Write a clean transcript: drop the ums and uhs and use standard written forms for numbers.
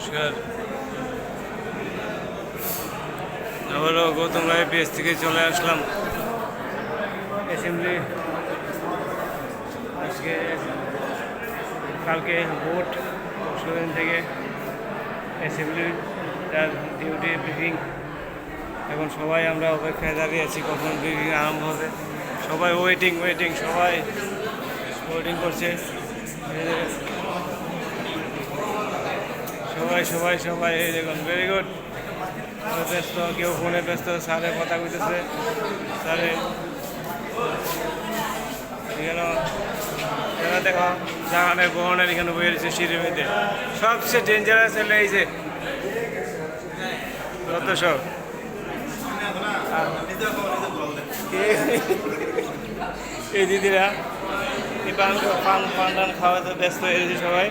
নমস্কার। আবারও গৌতম রায় পেজ থেকে চলে আসলাম অ্যাসেম্বলি। আজকে কালকে ভোট, সেদিন থেকে অ্যাসেম্বলি তার ডিউটি ব্রিফিং। এখন সবাই আমরা অপেক্ষায় দাঁড়িয়ে আছি কখন ব্রিফিং আরম্ভ হবে। সবাই ওয়েটিং সবাই ওয়েটিং করছে। সবাই এই দেখুন, ভেরি গুড। ব্যস্ত, কেউ ফোনে ব্যস্ত, স্যারে কথা কইতেছে। স্যারে এখানে দেখো জাহানের বহনের এখানে বয়ে রয়েছে সিঁড়ির মধ্যে। সবচেয়ে ডেঞ্জারাস হলে এই যে যত সব এই দিদিরা এই পান টান খাওয়াতে ব্যস্ত হয়ে গেছে সবাই।